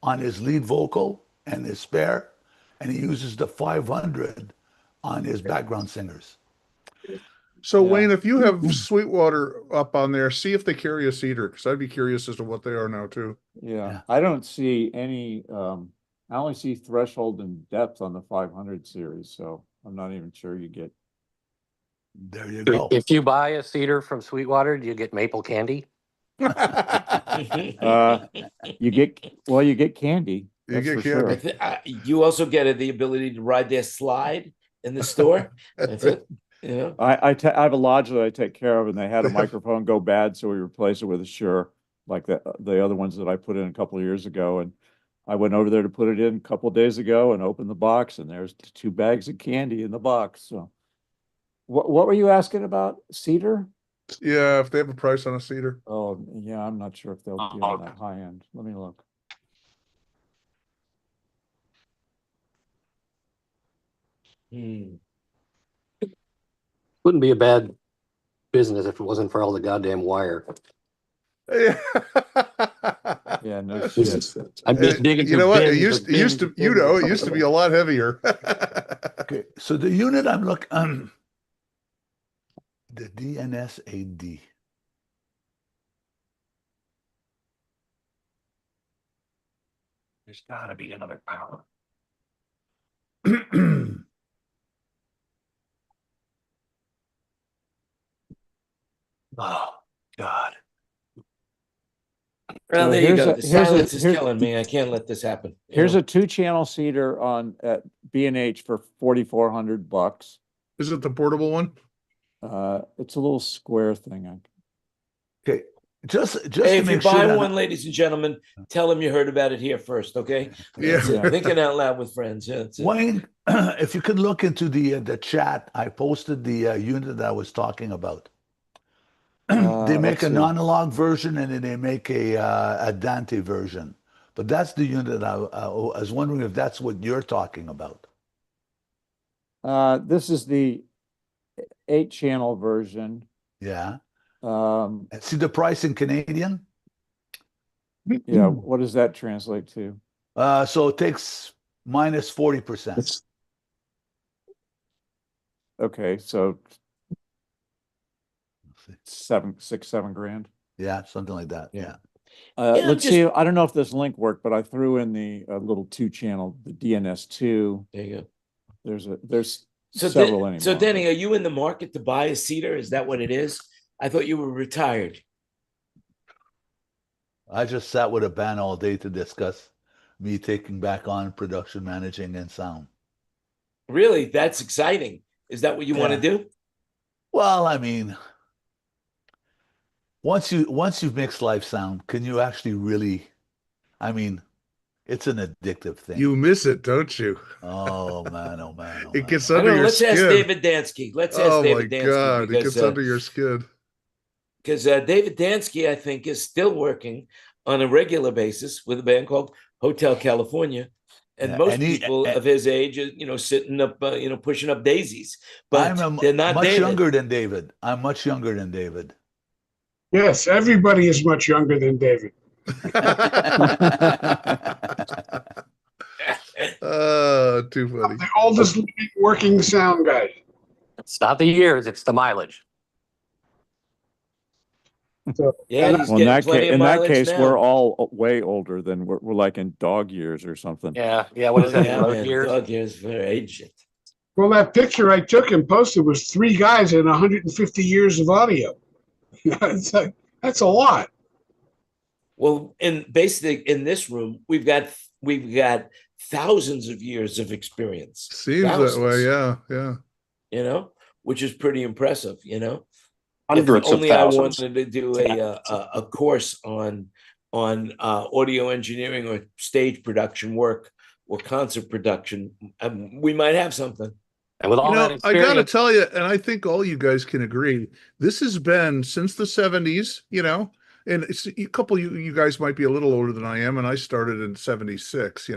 on his lead vocal and his spare, and he uses the 500 on his background singers.
So
Yeah.
Wayne, if you have Sweetwater up on there, see if they carry a cedar, because I'd be curious as to what they are now too.
Yeah, I don't see any, I only see threshold and depth on the 500 series, so I'm not even sure you get.
There you go.
If you buy a cedar from Sweetwater, do you get maple candy?
You get candy.
You
That's
get
for
candy.
sure.
You also get the ability to ride their slide in the store. That's it. Yeah.
I have a lodge that I take care of, and they had a microphone go bad, so we replaced it with a Shure, like the other ones that I put in a couple of years ago. And I went over there to put it in a couple of days ago and opened the box, and there's 2 bags of candy in the box. So, what were you asking about? Cedar?
Yeah, if they have a price on a cedar.
Oh, yeah, I'm not sure if they'll be on that high end. Let me look.
Wouldn't be a bad business if it wasn't for all the goddamn wire.
Yeah.
Yeah, no shit.
I'm just digging
You know
through
what? It
bins of
used to,
bins of
it used to be a lot heavier.
Okay, so the unit I'm looking, the DNS-AD.
There's gotta be another power. Oh, God.
Well,
So
there you
here's
go.
a-
The
here's a-
silence is
here's-
killing me. I can't let this happen.
Here's a 2-channel cedar at B&H for $4,400.
Is it the portable one?
It's a little square thing.
Okay, just
Hey,
to
if you
make sure
buy
that
one, ladies and gentlemen, tell them you heard about it here first, okay?
Yeah.
That's it. Thinking out loud with friends. Yeah, that's it.
Wayne, if you could look into the chat, I posted the unit that I was talking about. They make
Let's
an
see.
analog version and then they make a Dante version. But that's the unit I was wondering if that's what you're talking about.
This is the 8-channel version.
Yeah.
Um,
See the price in Canadian?
yeah, what does that translate to?
So it takes minus 40%.
Okay, so 7 grand.
Yeah, something like that. Yeah.
Let's see. I don't know if this link worked, but I threw in the little 2-channel, the DNS2.
There you go.
There's several anymore.
So Denny, are you in the market to buy a cedar? Is that what it is? I thought you were retired.
I just sat with a band all day to discuss me taking back on production managing and sound.
Really? That's exciting. Is that what you want to do?
Well, I mean, once you've mixed live sound, can you actually really, I mean, it's an addictive thing.
You miss it, don't you?
Oh man, oh man, oh
It
man.
gets
I
under
don't know,
your
let's
skin.
ask David Dansky. Let's ask
Oh my
David Dansky
God, it
because
gets under your skin.
because David Dansky, I think, is still working on a regular basis with a band called Hotel California. And
Yeah,
most
and he-
people of his age are, sitting up, pushing up daisies, but
I'm
they're not
much
David.
younger than David. I'm much younger than David.
Yes, everybody is much younger than David.
Too funny.
The oldest living working sound guy.
It's not the years, it's the mileage.
So,
Yeah, he's
Well,
getting plenty of
in that
mileage
case,
now.
we're all way older than we're like in dog years or something.
Yeah, what is that?
Yeah,
Road
man,
years?
dog years, very ancient.
well, that picture I took and posted was 3 guys and 150 years of audio. That's a lot.
Well, basically in this room, we've got thousands of years of experience.
Seems
thousands,
that way. Yeah. Yeah.
You know, which is pretty impressive. You know,
Hundreds
if
of
only I
thousands.
wanted to do a course on audio engineering or stage production work or concert production, we might have something.
And with all that
I got to
experience,
tell you, and I think all you guys can agree, this has been since the 70s, and it's a couple you guys might be a little older than I am, and I started in 76,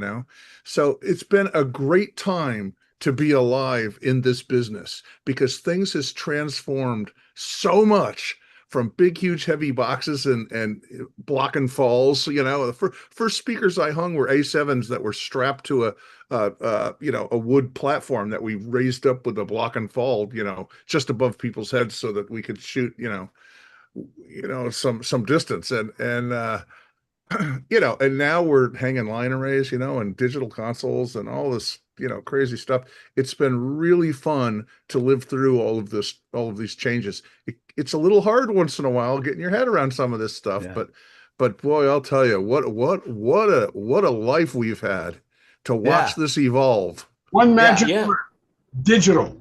So it's been a great time to be alive in this business because things has transformed so much from big, huge, heavy boxes and block and falls. The first speakers I hung were A7s that were strapped to a wood platform that we raised up with a block and fall, just above people's heads so that we could shoot, some distance. And and now we're hanging line arrays, and digital consoles and all this, crazy stuff. It's been really fun to live through all of these changes. It's a little hard once in a while getting your head around some of this stuff, but boy, I'll tell you what a life we've had to watch this evolve.
One magic word, digital.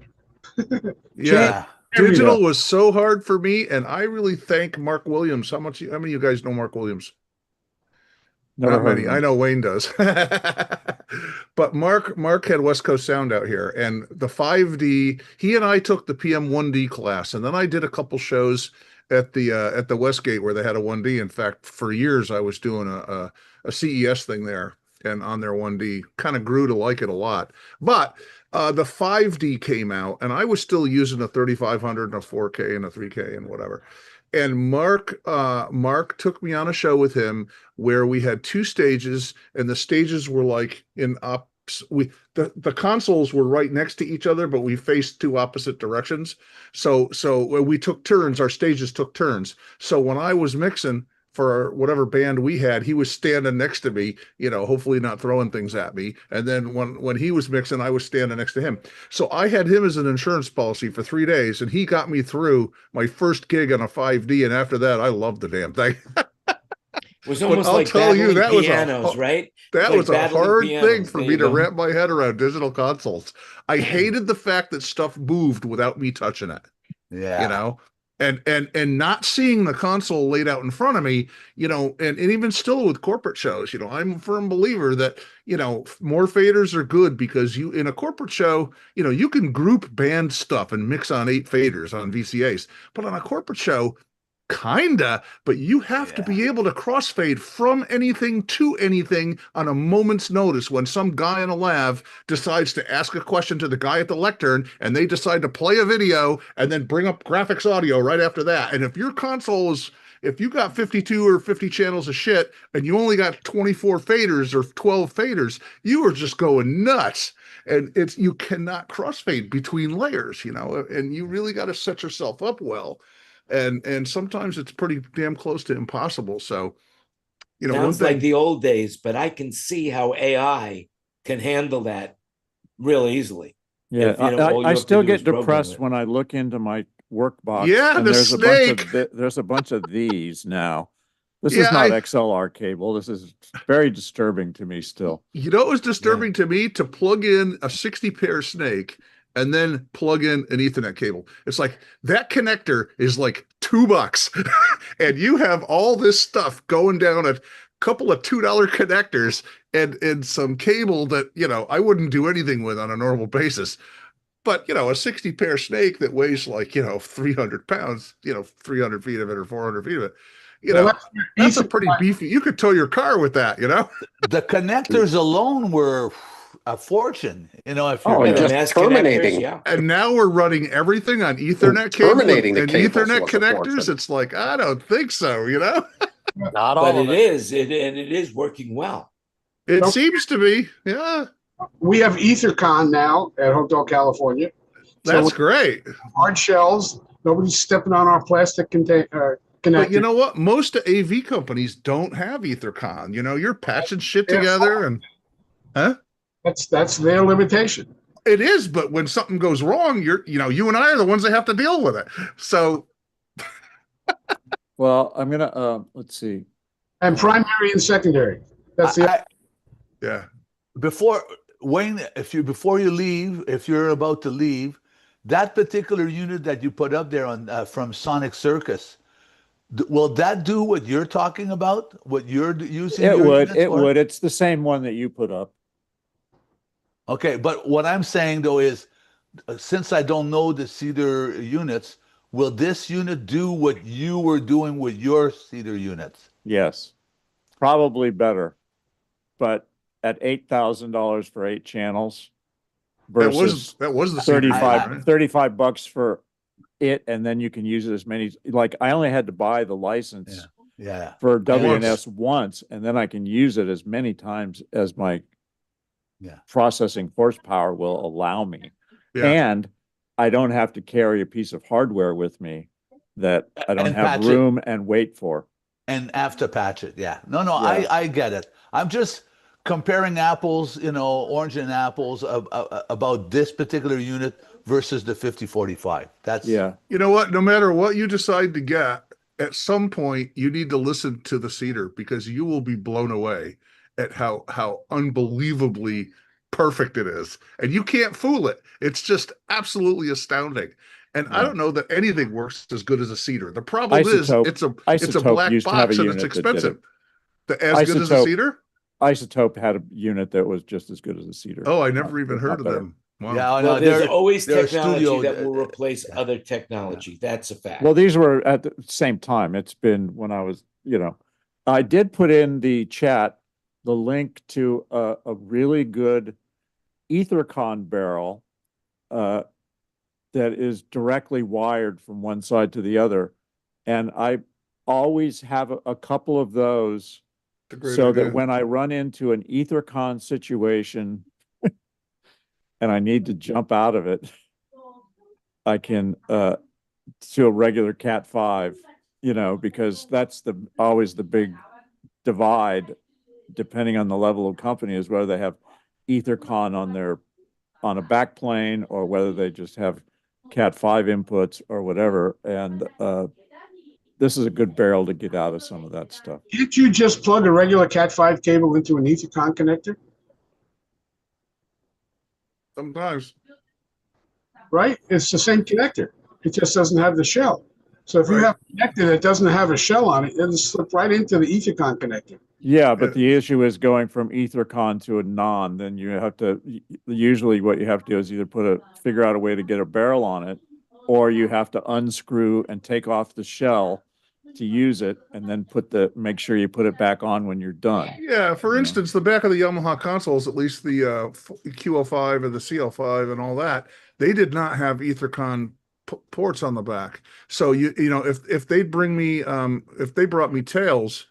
Yeah. Digital was so hard for me, and I really thank Mark Williams. How many of you guys know Mark Williams?
Never
Not
heard
many.
of him.
I know Wayne does. But Mark had West Coast Sound out here, and the 5D, he and I took the PM1D class, and then I did a couple shows at the Westgate where they had a 1D. In fact, for years I was doing a CES thing there and on their 1D. Kind of grew to like it a lot. But the 5D came out, and I was still using a 3500 and a 4K and a 3K and whatever. And Mark took me on a show with him where we had two stages, and the stages were like the consoles were right next to each other, but we faced two opposite directions. So we took turns. Our stages took turns. So when I was mixing for whatever band we had, he was standing next to me, hopefully not throwing things at me. And then when he was mixing, I was standing next to him. So I had him as an insurance policy for 3 days, and he got me through my first gig on a 5D. And after that, I loved the damn thing.
It was almost
I'll
like
tell you, that
pianos,
was
right?
That
Like
was a
battling
hard
pianos.
thing for
There
me
you
to
go.
wrap my head around digital consoles. I hated the fact that stuff moved without me touching it.
Yeah.
And not seeing the console laid out in front of me, and even still with corporate shows, I'm a firm believer that, more faders are good because in a corporate show, you can group band stuff and mix on 8 faders on VCAs, but on a corporate show, kinda, but you have to be able to crossfade from anything to anything on a moment's notice when some guy in a lav decides to ask a question to the guy at the lectern and they decide to play a video and then bring up graphics audio right after that. And if your console if you got 52 or 50 channels of shit and you only got 24 faders or 12 faders, you are just going nuts. And you cannot crossfade between layers, and you really got to set yourself up well. And sometimes it's pretty damn close to impossible. So,
Sounds like the old days, but I can see how AI can handle that real easily.
Yeah, I still get depressed when I look into my work box.
Yeah,
and
the
there's
snake.
there's a bunch of these now. This is not XLR cable. This is very disturbing to me still.
It was disturbing to me to plug in a 60 pair snake and then plug in an Ethernet cable. It's like that connector is like $2 and you have all this stuff going down a couple of $2 connectors and some cable that, I wouldn't do anything with on a normal basis. But, a 60 pair snake that weighs like, 300 pounds, 300 feet of it or 400 feet of it, that's a pretty beefy, you could tow your car with that,
The connectors alone were a fortune, if
you're just terminating.
And now we're running everything on Ethernet cable and Ethernet connectors. It's like, I don't think so,
Not all
but
of
it is, and it is working well.
It seems to be, yeah.
We have EtherCon now at Hotel California.
That's great.
Hard shells. Nobody's stepping on our plastic connector.
But you know what? Most AV companies don't have EtherCon. You're patching shit together and, huh?
That's their limitation.
It is, but when something goes wrong, you and I are the ones that have to deal with it. So,
well, I'm gonna let's see.
And primary and secondary. That's
yeah.
before Wayne, before you leave, if you're about to leave, that particular unit that you put up there on from Sonic Circus, will that do what you're talking about? What you're using
It
your
would.
units
It
for?
would. It's the same one that you put up.
Okay, but what I'm saying though is, since I don't know the cedar units, will this unit do what you were doing with your cedar units?
Yes, probably better, but at $8,000 for 8 channels versus
that was the cedar unit, right?
35 bucks for it, and then you can use it as many. Like I only had to buy the license
Yeah.
for WNS once, and then I can use it as many times as my processing horsepower will allow me.
Yeah.
And I don't have to carry a piece of hardware with me that I don't
And
have
patch
room and wait for.
And have to patch it. Yeah. No,
Yeah.
I get it. I'm just comparing apples, orange and apples about this particular unit versus the 5045. That's
Yeah.
You know what? No matter what you decide to get, at some point you need to listen to the cedar, because you will be blown away at how unbelievably perfect it is. And you can't fool it. It's just absolutely astounding. And I don't know that anything works as good as a cedar. The problem is it's a
Isotope
black
used to have
box
a
and it's
unit that did
expensive.
it.
As good as a cedar?
Isotope had a unit that was just as good as a cedar.
Oh, I never even
Not
heard of
better.
them. Wow.
Yeah, I
Well,
know.
there's always
they're
technology
studio-
that will replace other technology. That's a fact.
Well, these were at the same time. It's been when I was, I did put in the chat the link to a really good Ethercon barrel that is directly wired from one side to the other. And I always have a couple of those so that when I run into an Ethercon situation and I need to jump out of it, I can to a regular Cat 5, because that's always the big divide, depending on the level of company, is whether they have Ethercon on a backplane or whether they just have Cat 5 inputs or whatever. And this is a good barrel to get out of some of that stuff.
Can't you just plug a regular Cat 5 cable into an Ethercon connector?
Sometimes.
Right? It's the same connector. It just doesn't have the shell. So if you have a connector that doesn't have a shell on it, it'll slip right into the Ethercon connector.
Yeah, but the issue is going from Ethercon to a non. Then you have to, usually what you have to do is either figure out a way to get a barrel on it, or you have to unscrew and take off the shell to use it, and then make sure you put it back on when you're done.
Yeah, for instance, the back of the Yamaha consoles, at least the QL5 and the CL5 and all that, they did not have Ethercon ports on the back. So if they bring me if they brought me tails,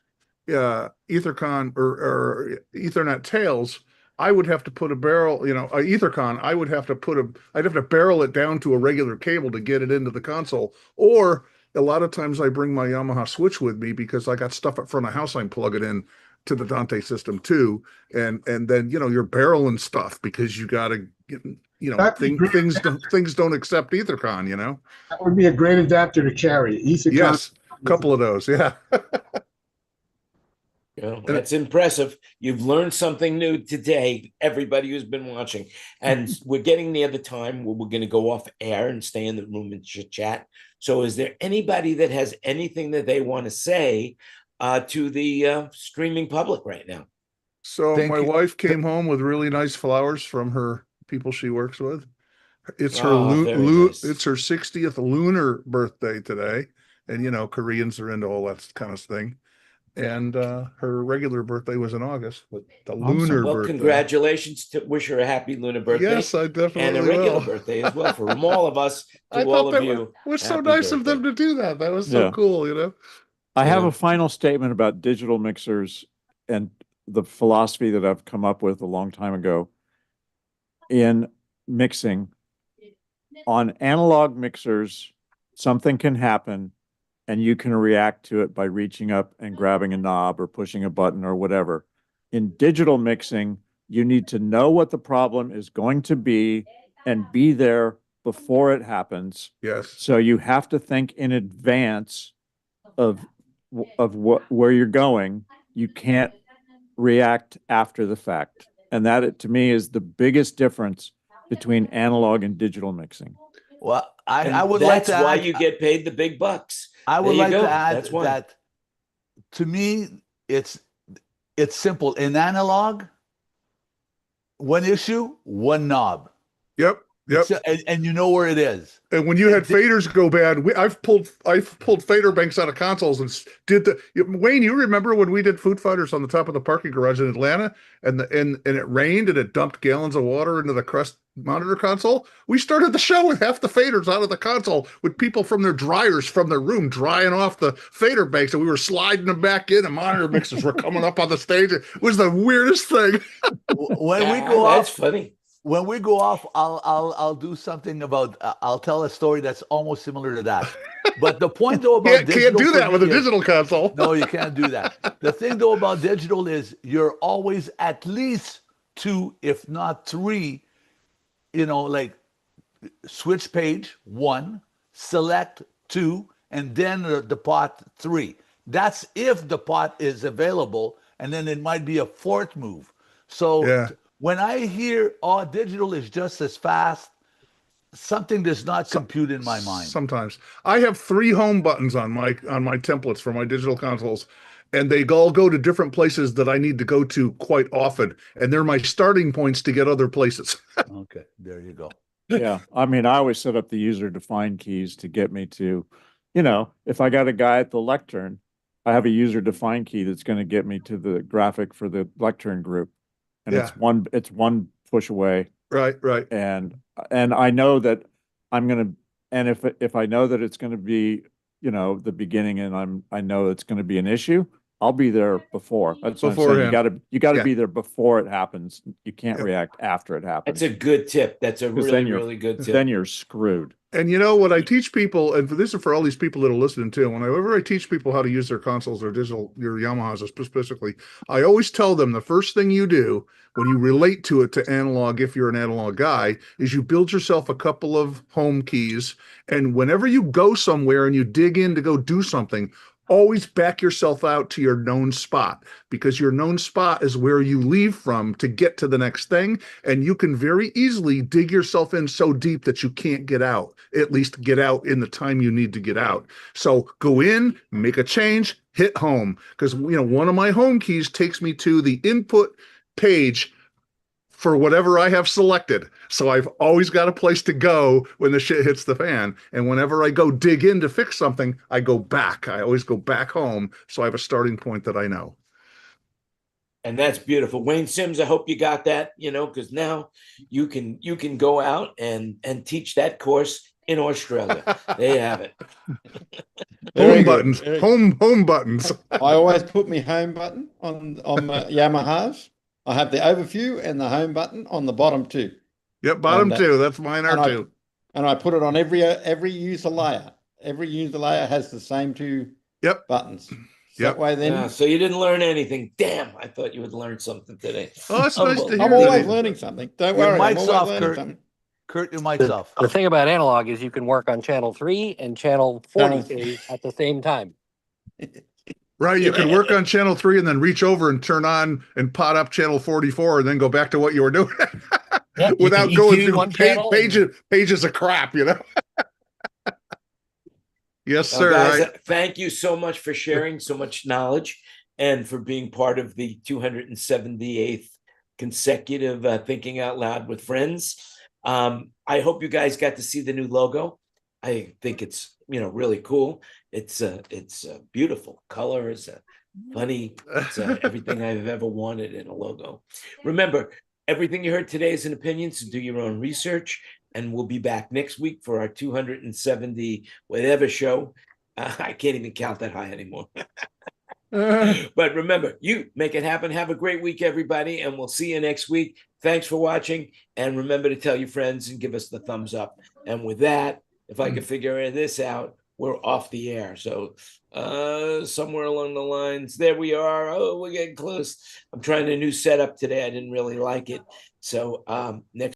Ethercon or Ethernet tails, I would have to put a barrel, Ethercon, I'd have to barrel it down to a regular cable to get it into the console. Or a lot of times I bring my Yamaha switch with me because I got stuff at front of house I can plug it in to the Dante system too. And then, you're barreling stuff because you got to get, things don't accept Ethercon,
That would be a great adapter to carry. Ethercon.
Yes, a couple of those, yeah.
That's impressive. You've learned something new today, everybody who's been watching. And we're getting near the time where we're going to go off air and stay in the room and chat. So is there anybody that has anything that they want to say to the streaming public right now?
So my wife came home with really nice flowers from her people she works with. It's her
nice.
It's her 60th lunar birthday today. And Koreans are into all that kind of thing. And her regular birthday was in August, but the lunar birthday.
Congratulations! Wish her a happy lunar birthday.
Yes, I definitely
and a regular
will.
birthday as well from all of us to
I
all
thought
of
that
you.
was so nice of them to do that. That was so cool,
I have a final statement about digital mixers and the philosophy that I've come up with a long time ago. In mixing, on analog mixers, something can happen and you can react to it by reaching up and grabbing a knob or pushing a button or whatever. In digital mixing, you need to know what the problem is going to be and be there before it happens.
Yes.
So you have to think in advance of where you're going. You can't react after the fact. And that, to me, is the biggest difference between analog and digital mixing.
Well, I
And
would like
that's
to
why
add,
you get paid the big bucks.
I would
There you
like
go.
to add
That's why.
that to me, it's simple. In analog, one issue, one knob.
Yep. Yep.
And you know where it is.
And when you had faders go bad, I've pulled fader banks out of consoles and did Wayne, you remember when we did Food Fighters on the top of the parking garage in Atlanta, and it rained and it dumped gallons of water into the crust monitor console? We started the show with half the faders out of the console, with people from their dryers from their room drying off the fader banks, and we were sliding them back in, and monitor mixers were coming up on the stage. It was the weirdest thing.
When we go
that's
off,
funny.
when we go off, I'll do something about. I'll tell a story that's almost similar to that. But the point though about
can't do that with a digital console.
No, you can't do that. The thing though about digital is you're always at least 2, if not 3. Like switch page 1, select 2, and then the pot 3. That's if the pot is available, and then it might be a 4th move. So. Yeah. When I hear, digital is just as fast, something does not compute in my mind.
Sometimes. I have 3 home buttons on my templates for my digital consoles, and they all go to different places that I need to go to quite often, and they're my starting points to get other places.
Okay, there you go.
Yeah, I mean, I always set up the user-defined keys to get me to, if I got a guy at the lectern, I have a user-defined key that's going to get me to the graphic for the lectern group. And it's one push away.
Right.
And I know that I'm gonna, and if I know that it's gonna be, the beginning, and I know it's gonna be an issue, I'll be there before. That's what I'm saying. You gotta be there before it happens. You can't react after it happens.
That's a good tip. That's a really good tip.
Then you're screwed.
And what I teach people, and this is for all these people that are listening too, whenever I teach people how to use their consoles or digital, your Yamahas specifically, I always tell them the first thing you do when you relate to it to analog, if you're an analog guy, is you build yourself a couple of home keys. And whenever you go somewhere and you dig in to go do something, always back yourself out to your known spot, because your known spot is where you leave from to get to the next thing. And you can very easily dig yourself in so deep that you can't get out, at least get out in the time you need to get out. So go in, make a change, hit home. Because, one of my home keys takes me to the input page for whatever I have selected. So I've always got a place to go when the shit hits the fan. And whenever I go dig in to fix something, I go back. I always go back home. So I have a starting point that I know.
And that's beautiful. Wayne Sims, I hope you got that, because now you can go out and teach that course in Australia. There you have it.
Home buttons. Home buttons.
I always put my home button on my Yamahas. I have the overview and the home button on the bottom 2.
Yep, bottom 2. That's mine are 2.
And I put it on every user layer. Every user layer has the same 2 buttons. That way then.
So you didn't learn anything. Damn, I thought you would learn something today.
Oh, it's nice to hear.
I'm always learning something. Don't worry.
Your mic's off, Kurt. Kurt, your mic's off.
The thing about analog is you can work on channel 3 and channel 40 at the same time.
Right, you can work on channel 3 and then reach over and turn on and pot up channel 44 and then go back to what you were doing without going through pages of crap, Yes, sir.
Guys, thank you so much for sharing so much knowledge and for being part of the 278th consecutive Thinking Out Loud with Friends. I hope you guys got to see the new logo. I think it's really cool. It's a beautiful color. It's funny. It's everything I've ever wanted in a logo. Remember, everything you heard today is an opinion, so do your own research. And we'll be back next week for our 270 whatever show. I can't even count that high anymore. But remember, you make it happen. Have a great week, everybody, and we'll see you next week. Thanks for watching, and remember to tell your friends and give us the thumbs up. And with that, if I can figure this out, we're off the air. So somewhere along the lines, there we are. Oh, we're getting close. I'm trying a new setup today. I didn't really like it. So next